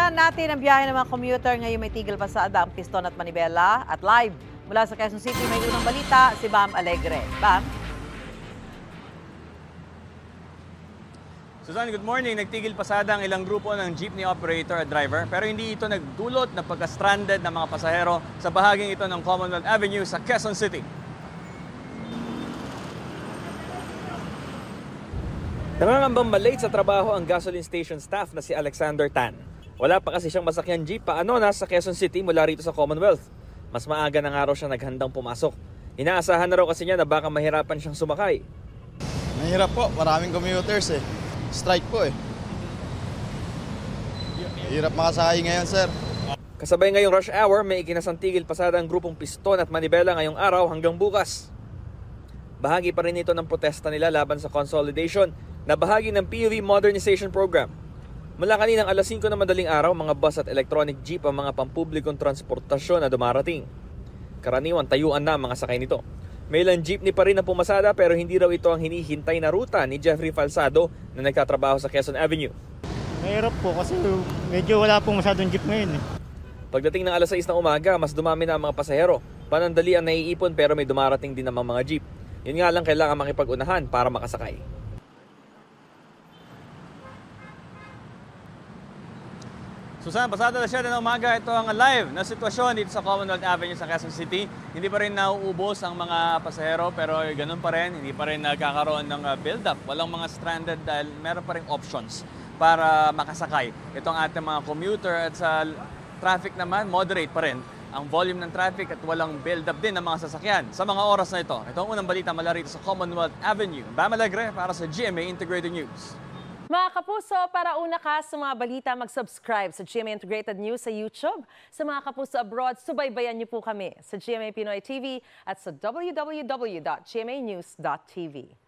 Balikan natin ang biyahe ng mga commuter ngayon may tigil pasada ang Piston at Manibela at live mula sa Quezon City may unang balita si Bam Alegre. Bam? Susan, good morning. Nagtigil pasada ang ilang grupo ng jeepney operator at driver pero hindi ito nagdulot na pagka-stranded ng mga pasahero sa bahaging ito ng Commonwealth Avenue sa Quezon City. Nangangambang malate sa trabaho ang gasoline station staff na si Alexander Tan. Wala pa kasi siyang masakyan jeep paano nasa Quezon City mula rito sa Commonwealth. Mas maaga na nga raw siya naghandang pumasok. Inaasahan na raw kasi niya na baka mahirapan siyang sumakay. Mahirap po, maraming commuters Strike po Hirap makasakay ngayon, sir. Kasabay ngayong rush hour, may ikinasantigil pasada ang grupong Piston at Manibela ngayong araw hanggang bukas. Bahagi pa rin ito ng protesta nila laban sa consolidation na bahagi ng PUV Modernization Program. Mula kaninang alas 5 na madaling araw, mga bus at electronic jeep ang mga pampublikong transportasyon na dumarating. Karaniwan tayuan na ang mga sakay nito. May ilang jeepney pa rin na pumasada pero hindi raw ito ang hinihintay na ruta ni Jeffrey Falsado na nagtatrabaho sa Quezon Avenue. Mahirap po kasi medyo wala pong masyadong jeep ngayon Pagdating ng alas 6 ng umaga, mas dumami na ang mga pasahero. Panandali ang naiipon pero may dumarating din namang mga jeep. Yun nga lang kailangan makipag-unahan para makasakay. Susan, pasada na siya na umaga. Ito ang live na sitwasyon dito sa Commonwealth Avenue sa Quezon City. Hindi pa rin nauubos ang mga pasahero pero ganun pa rin. Hindi pa rin nagkakaroon ng build-up. Walang mga stranded dahil meron pa rin options para makasakay. Ito ang ating mga commuter at sa traffic naman, moderate pa rin ang volume ng traffic at walang build-up din ng mga sasakyan sa mga oras na ito. Ito ang unang balita mula rito sa Commonwealth Avenue. Bam Alegre para sa GMA Integrated News. Mga kapuso, para una ka sa mga balita, mag-subscribe sa GMA Integrated News sa YouTube. Sa mga kapuso abroad, subaybayan niyo po kami sa GMA Pinoy TV at sa www.gmanews.tv.